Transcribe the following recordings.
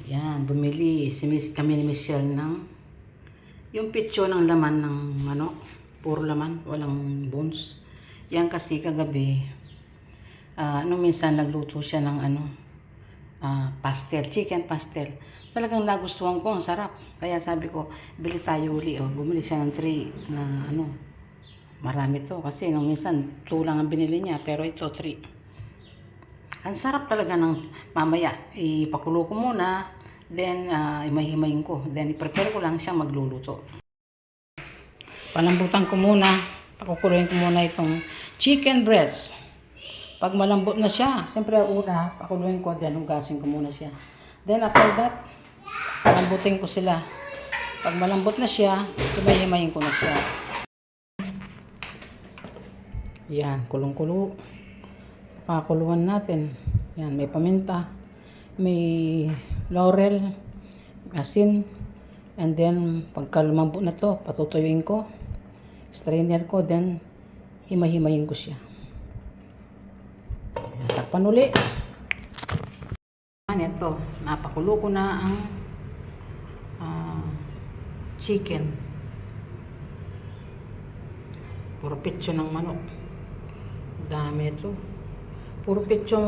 Yan, bumili kami ni Michelle ng yung picture ng laman ng manok. Puro laman, walang bones. Yan kasi kagabi, nung minsan nagluto siya ng pastel, chicken pastel. Talagang nagustuhan ko, ang sarap. Kaya sabi ko, bili tayo uli. Bumili siya ng 3 na marami to. Kasi nung minsan 2 lang ang binili niya, pero ito 3. Ang sarap talaga ng mamaya. Ipakulo ko muna, then imay-himayin ko. Then i-prepare ko lang siyang magluluto. Palambutan ko muna. Pakukuluin ko muna itong chicken breast. Pag malambot na siya, siyempre una, pakuluin ko, then hugasin ko muna siya. Then after that, palambutin ko sila. Pag malambot na siya, imay-himayin ko na siya. Yan, kulong-kulo. Pakuluan natin. Yan, may paminta, may laurel, asin, and then pagka lumambot na to, patutuyuin ko, strainer ko, then himay-himayin ko siya. Takpan uli. Ito, napakulo ko na ang chicken. Puro pitso ng manok. Dami ito. Puro pitso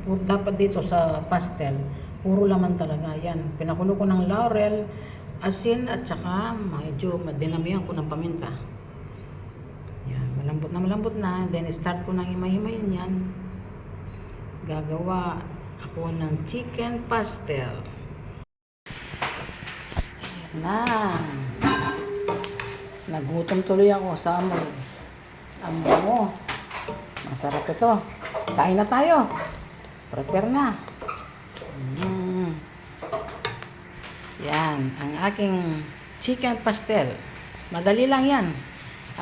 puro, dapat dito sa pastel. Puro laman talaga. Yan. Pinakulo ko ng laurel, asin, at saka medyo dinamihan ko ng paminta. Yan. Malambot na. Then start ko nang himay-himayin yan. Gagawa ako ng chicken pastel. Ayan na. Nagutom tuloy ako sa amoy. Ang bango. Masarap ito. Kain na tayo. Prepare na. Yan. Ang aking chicken pastel. Madali lang yan.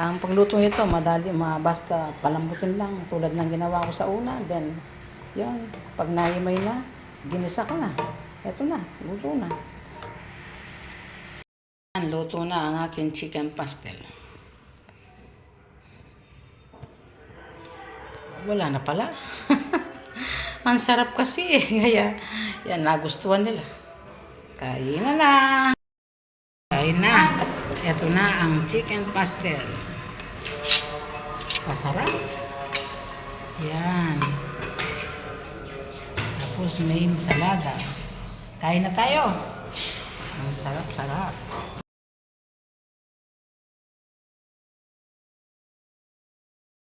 Ang pagluto nito, madali. Basta palambutin lang. Tulad ng ginawa ko sa una. Then, yan. Pag nahimay na, ginisa ko na. Ito na. Luto na. Luto na ang aking chicken pastel. Wala na pala. Ang sarap kasi. Kaya, yan, nagustuhan nila. Kain na. Kain na. Ito na ang chicken pastel. Masarap. Yan. Tapos may salada. Kain na tayo. Ang sarap-sarap.